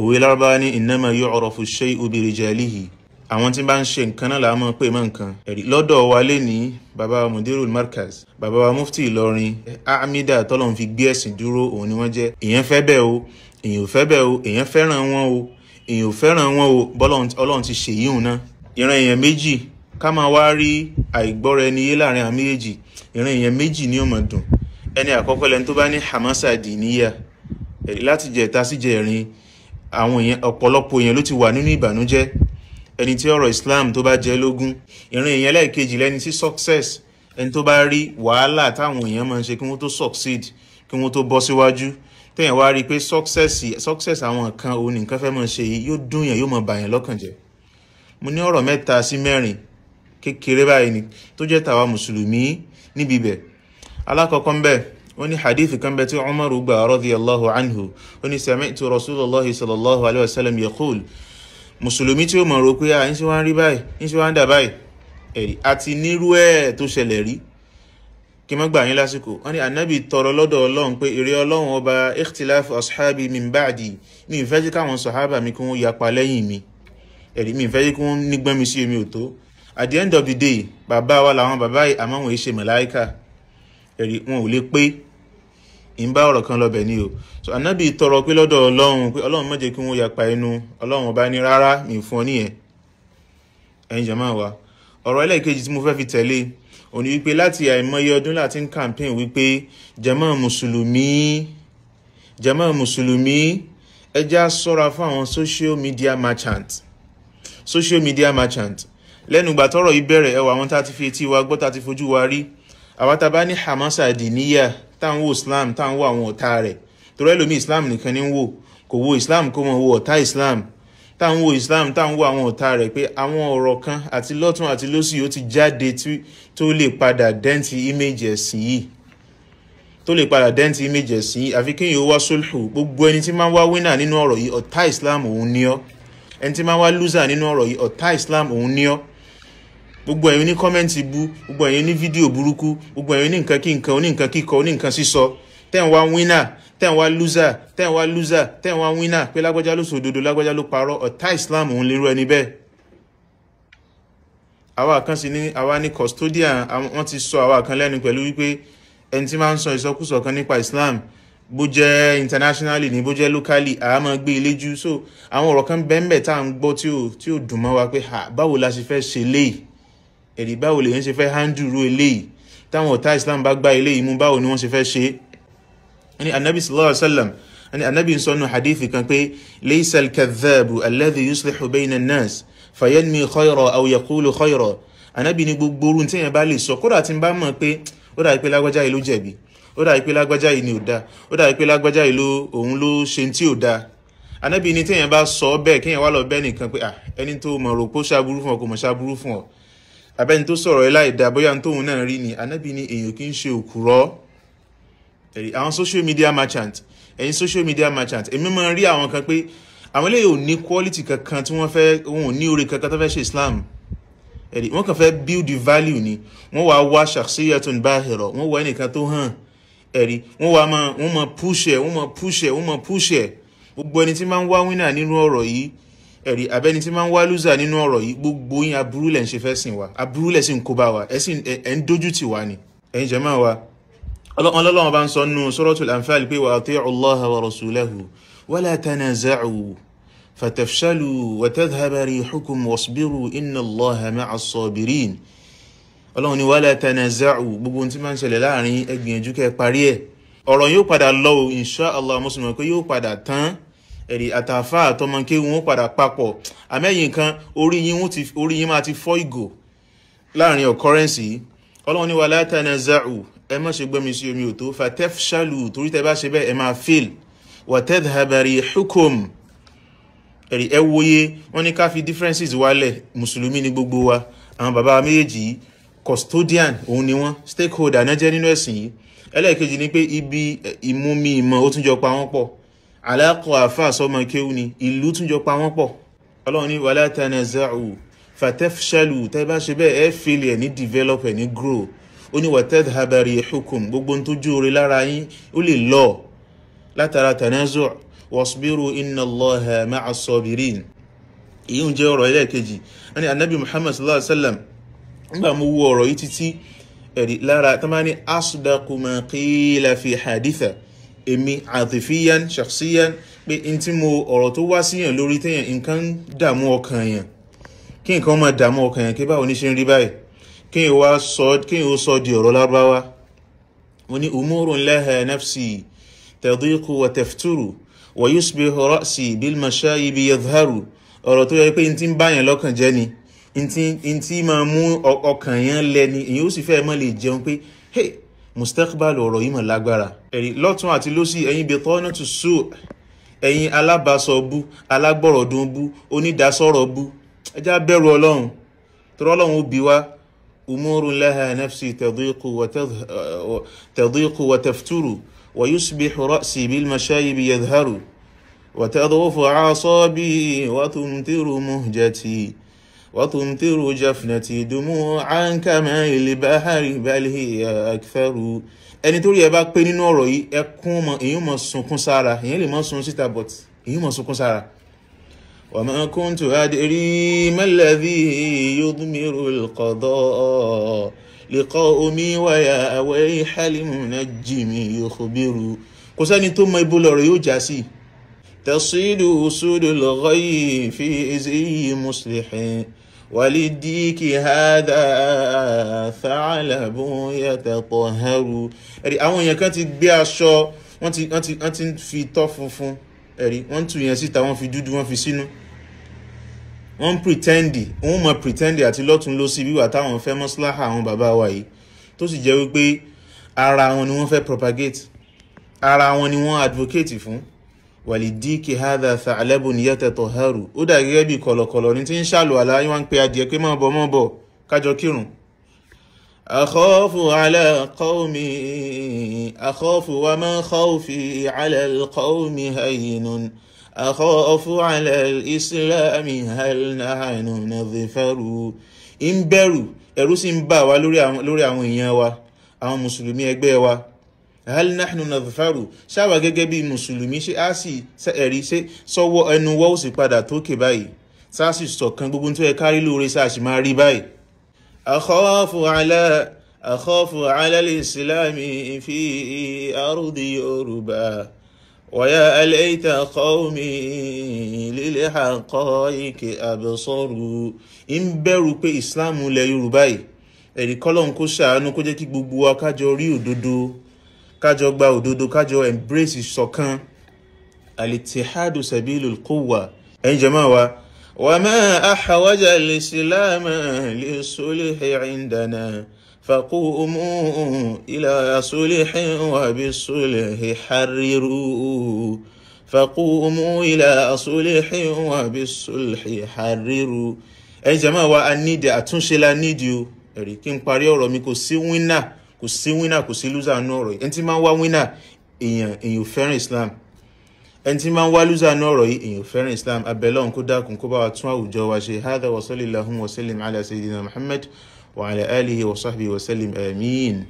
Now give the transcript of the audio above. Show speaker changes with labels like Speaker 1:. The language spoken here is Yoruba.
Speaker 1: òwe Lárúbáwá ní innama yu'rafu ash-shay'u bi rijalihi. Àwọn tí bá ń ṣe nǹkan náà la mọ̀ pé mọ̀ nǹkan. Ẹ̀rí lọ́dọ̀ wa lé ní bàbá Mudirul Markaz, bàbá wa Mufti Ìlọrin, Amida tọ́lọ́run fi gbé ẹ̀sìn dúró, òun ni wọ́n jẹ́. Èèyàn fẹ́ bẹ́ẹ̀ o, èèyàn ò fẹ́ bẹ́ẹ̀ o, èèyàn fẹ́ràn wọn o, èèyàn ò fẹ́ràn wọn o, Ọlọ́run ti ṣèyí òun náà. Ìran èèyàn méjì ká máa wá rí àìgbọ́ra ẹni yé láàrin àwọn méjèèjì. Ìran èèyàn méjì ni ó máa dùn. Ẹni àkọ́kọ́ lẹni tó bá ní hamasa diniya. Ẹ̀rí láti jẹta sí jẹrin àwọn èèyàn ọ̀pọ̀lọpọ̀ èèyàn ló ti wà nínú ìbànújẹ́. Ẹni tí ọ̀rọ̀ Islam tó bá jẹ́ lógún. Ìran èèyàn lẹ́ẹ̀kejì lẹni tí success, ẹni tó bá rí wàhálà táwọn èèyàn máa ń ṣe kí wọ́n tó succeed, kí wọ́n tó bọ́ síwájú. Téèyàn wá rí pé success àwọn kan òun nìkan fẹ́ máa ṣe yìí yóò dùn yàn, yóò máa bà yàn lọ́kàn jẹ́. Mo ní ọ̀rọ̀ 3 sí 4 kékeré báyìí ni tó jẹ́ tàwa mùsùlùmí níbi bẹ̀. Alákọ̀ọ́kọ́ ńbẹ̀ wọ́n ní hadith kan bẹ̀ tí Umar gbà radiyallahu anhu, ó ní sami'tu Rasulullahi sallallahu alaihi wasallam yaqul. Mùsùlùmí tí ó mọ̀ rò pé ń ṣe wá ń rí báyìí, ń ṣe wá ń dà báyìí. Ẹ̀rí àti nírú ẹ̀ tó ṣẹlẹ̀ rí. Kí má gbà yín lásìkò. Wọ́n ní Ànábì tọrọ lọ́dọ̀ Ọlọ́run pé ire Ọlọ́run ọba ikhtilafu ashabi min ba'di. Mi ì fẹ́ jẹ́ káwọn sàhábà mi kí wọ́n yapa lẹ́yìn mi. Ẹ̀rí mi ì fẹ́ jẹ́ kí wọ́n nígbọ́n mi sí omi ò tó. At the end of the day, bàbá wa làwọn bàbá yìí àmọ́ wọn ṣe màláíkà. Ẹ̀rí wọn ò lè pé ìbá ọ̀rọ̀ kan lọ́bẹ̀ ni o. So Ànábì tọrọ pé lọ́dọ̀ Ọlọ́run pé Ọlọ́run má jẹ́ kí wọ́n yapa ẹnu. Ọlọ́run ọba ní rárá mi fún ọ níyẹn. Ẹ̀yin jàmáà wa. Ọ̀rọ̀ ẹlẹ́ẹ̀kejì tí mo fẹ́ fi tẹ̀lé òní wípé láti àìmọye ọdún láti ń campaign wípé jàmáà mùsùlùmí ẹ jẹ́ á ṣọ́ra fún àwọn social media merchant. Lẹ́nu ìgbà tọ́rọ̀ yìí bẹ̀rẹ̀ ẹwà àwọn tá ti fi etí wa gbọ́, tá ti fojú wa rí. Àwa tá bá ní hamasa diniya tá ń wo Islam, tá ń wo àwọn ọ̀tá rẹ̀. Torí ẹlòmí Islam nìkan ní ń wò, kò wo Islam kó mọ̀ wo ọ̀tá Islam. Tá ń wo Islam, tá ń wo àwọn ọ̀tá rẹ̀ pé àwọn ọ̀rọ̀ kan àti lọ́tún àti lósì ó ti jáde tó lè padà dẹ́ntì image ẹ̀sìn yìí. Àfi kí yóò wá sulhu. Gbogbo ẹni tí máa ń wá winner nínú ọ̀rọ̀ yìí ọ̀tá Islam òun ni ọ́. Ẹni tí máa ń wá loser nínú ọ̀rọ̀ yìí ọ̀tá Islam òun ni ọ́. Gbogbo ẹ̀yin ní kọ́mẹ́ǹtì bú, gbogbo ẹ̀yin ní fídíò burúkú, gbogbo ẹ̀yin ní nǹkan kí nǹkan, oní nǹkan kíkọ, oní nǹkan sísọ. Tẹ́ ń wá winner, tẹ́ ń wá loser, tẹ́ ń wá winner pé lágbájá ló sòdodo, lágbájá ló parọ́. Ọ̀tá Islam òun lérú ẹni bẹ́ẹ̀. Àwa kan sì ní àwa ní custodian, wọ́n ti sọ àwa kan lẹ́nu pẹ̀lú wípé ẹni tí máa ń sọ ìsọkúsọ kan nípa Islam bó jẹ́ internationally ní bó jẹ́ locally a máa gbé ilé jù. So àwọn ọ̀rọ̀ kan bẹ́ẹ̀ tá à ń gbọ́ tí ó dùn mọ́ wa pé báwo la ṣe fẹ́ ṣe léyìí. Ẹ̀rí báwo lèyàn ṣe fẹ́ handle ru eléyìí táwọn ọ̀tá Islam bá gbá eléyìí mú, báwo ni wọ́n ṣe fẹ́ ṣe. Ẹni Ànábì sallallahu alaihi wasallam, ẹni Ànábì ń sọ nínú hadithi kan pé laysa al-kadhabu alladhi yuslihu bayna an-nas fayanmi khayra aw yaqulu khayra. Ànábì ní gbogbo orun tí èèyàn bá lè sọ, kódà tí ń bá mọ̀ pé ó dà pé lágbájá yìí ló jẹ̀bi, ó dà pé lágbájá yìí ni ò dá, ó dà pé lágbájá yìí òun ló ṣe tí ò dá. Ànábì ní tí èèyàn bá sọ bẹ́ẹ̀ kéèyàn wá lọ bẹ́ẹ̀ nìkan pé ẹni tó mọ̀ rò pé ó ṣàbúrú fún ọ kò mọ̀ ṣàbúrú fún ọ. Abẹ́ni tó sọ̀rọ̀ ẹ láì dá bóyá tóun náà rí ni. Ànábì ní èèyàn kì í ṣe òkúrọ́. Àwọn social media merchant, èmi máa ń rí àwọn kan pé àwọn eléyìí ò ní quality kankan tí wọn ò ní oore kankan tó fẹ́ ṣe Islam. Wọ́n kàn fẹ́ build the value ni. Wọ́n wá shakhsiyatun bahira, wọ́n wá ẹnìkan tó hàn. Wọ́n máa push ẹ̀. Gbogbo ẹni tí máa ń wá winner nínú ọ̀rọ̀ yìí, abẹ́ni tí máa ń wá loser nínú ọ̀rọ̀ yìí, gbogbo yín aburú lẹ̀ ń ṣe fẹ́ sìn wa, aburú lẹ̀ sì ń kó bá wa, ẹ̀ ń dójú tì wá ni. Ẹ̀yin jàmáà wa, Ọlọ́run bá ń sọ nínú Suratul Anfal pé wa ati'u Allaha wa rasulahu wa la tanaza'u fatafshalu wa tadhhaba rihukum wasbiru inna Allaha ma'as sabirin. Ọlọ́run ní wa la tanaza'u, gbogbo tí máa ń ṣẹlẹ̀ láàrin ẹ gbìyànjú kẹ́ parí ẹ̀. Ọ̀rọ̀ yóò padà lọ insha Allah, mùsùlùmí pé yóò padà tán. Àtàfà àtọmọké wọn padà papọ̀. Àmẹ́yìn kan orí yín máa ti fọ́ ìgò láàrin occurrence yìí. Ọlọ́run ní wa la tanaza'u, ẹ má ṣe gbọ́mi sí omi ò tó, fatafshalu, torí tẹ́ bá ṣe bẹ́ẹ̀ ẹ máa fail, wa tadhhaba rihukum. Ẹ wòye, wọ́n ní ká fi differences wálẹ̀. Mùsùlùmí ni gbogbo wa. Àwọn bàbá méjì custodian òun ni wọ́n, stakeholder náà jẹ́ nínú ẹ̀sìn yìí. Ẹlẹ́ẹ̀kejì ni pé ibi ìmúmi ìmọ̀ ó tún jọ pa wọ́n pọ̀. Aláàkọ̀ àfà sọmọ kéwú ni, ìlú tún jọ pa wọ́n pọ̀. Ọlọ́run ní wala tanaza'u fatafshalu, tẹ́ bá ṣe bẹ́ẹ̀ ẹ fail ẹ̀ ní develop ẹ̀ ní grow. Ó ní wa tadhhaba rihukum, gbogbo tó jó orí lára yín ó lè lọ látara tanazu'. wasbiru inna Allaha ma'a as-sabirin. Ìyún jẹ́ ọ̀rọ̀ ẹlẹ́ẹ̀kejì. Wọ́n ní Ànábì Muhammad sallallahu alaihi wasallam nígbà mo wo ọ̀rọ̀ yìí títí ẹ̀rí lára tó máa ní asdaqu ma qila fi haditha èmi àtìfíyàn shakhsiyan pé in tí mo ọ̀rọ̀ tó wá síyàn lórí téèyàn nǹkan dààmú ọkàn yàn kí nǹkan máa dààmú ọkàn yàn kí báwo ní ṣe ń rí báyìí kí n ó sọ di ọ̀rọ̀ Lárúbáwá. wọ́n ní umurun laha nafsi tadiqu wa tafturu wa yusbihu ra'si bil mashayibi yadhharu. ọ̀rọ̀ tó yẹ pé in tí ń báyàn lọ́kàn jẹ́ ni in tí máa mú ọkàn yẹn lẹ́ni èyí ó sì fẹ́ mọ́ lè jẹun pé hey mustaqbal ọ̀rọ̀ yìí mọ̀ lágbára. ẹ̀rí lọ́tún àti lósì ẹ̀yin bitanatu su ẹ̀yin alábàásọ bú alágbọ̀rọ̀dún bú onídàásọ̀rọ̀ bú ẹjá bẹ̀rù Ọlọ́run torí Ọlọ́run ó bi wá. umurun laha nafsi tadiqu wa tafturu wa yusbihu ra'si bil mashayibi yadhharu wa tadhufu a'sabi wa tumtiru muhjati وتمطر جفنتي دموعا كما البحر بل هي أكثر. ẹni tó rí ẹ bá pé nínú ọ̀rọ̀ yìí ẹkún mọ èyí mọ sunkún sára èyí lè mọ sun síta but èyí mọ sunkún sára. وما كنت أدري ما الذي يضمر القضاء لقومي ويا ويح المنجم يخبر. kò sẹ́ni tó mọ ibo lọ̀rọ̀ yóò já sí. تصيد أسود الغي في إزي مصلح وللديك هذا ثعلب يتطهر. ẹ̀rí àwọn èèyàn kan ti gbé aṣọ wọ́n ti fi tọ́ funfun ẹ̀rí wọ́n tún yẹn síta wọ́n fi dúdú wọ́n fi sínú wọ́n pretendi àti lọ́tún ló sí wíwà táwọn fẹ́ mọ́síláhà àwọn bàbá wa yìí tó sì jẹ́ wípé ara wọn ni wọ́n fẹ́ propagate ara wọn ni wọ́n advocate fún. wàlìdíkì hádà tha'labun yatatahharu. ó dà gẹ́gẹ́ bí kọ̀lọ̀kọ̀lọ̀ ní tí ń ṣàlù àlàyé wọn pé adìẹ pé mọ́ bọ̀ kájọ kírun. akhafu ala qawmi akhafu wa ma khawfi ala alqawmi haynun akhafu ala alislami hal nahnu nadhfaru. ń bẹ̀rù ẹ̀rù sì ń bà wá lórí àwọn èèyàn wa àwọn mùsùlùmí ẹgbẹ́ wa. hal nahnu nadhfaru. ṣáwà gẹ́gẹ́ bí mùsùlùmí ṣe á sì ẹ̀rí ṣe sọ́wọ́ ẹnu wọ́ ó sì padà tókè báyìí sáà sì sọ̀kan gbogbo tó yẹ kárí lóore sáà sì máa rí báyìí. akhafu ala al-islami fi ardi Yoruba wa ya layta qawmi lil haqa'iqi absaru. ń bẹ̀rù pé ìsìláàmù ilẹ̀ Yorùbá yìí ẹ̀rí kọ́lọ́hun kó ṣàánú kó jẹ́ kí gbogbo wa kájọ rí òdodo kájọ gba òdodo kájọ embrace ìṣọ̀kan. al-ittihadu sabilul quwwa. ẹ̀yin jàmáà wa ma ahwaja al-islam lis-sulhi indana faqumu ila sulhin wa bis-sulhi harriru faqumu ila sulhin wa bis-sulhi harriru. ẹ̀yin jàmáà wa a nídìí àtúnṣe la nídìí o ẹ̀rí kí n parí ọ̀rọ̀ mi kò sí winner kò sí loser nú ọ̀rọ̀ yìí. ẹni tí máa ń wá winner èèyàn fẹ́ràn Islam ẹni tí máa ń wá loser nú ọ̀rọ̀ yìí èèyàn fẹ́ràn Islam. abẹ́lẹ́ ọ̀hún kó dákun kó bá wa tún àwùjọ wa ṣe. hadha wa sallallahu wa sallim ala sayyidina Muhammad wa ala alihi wa sahbihi wa sallim amin.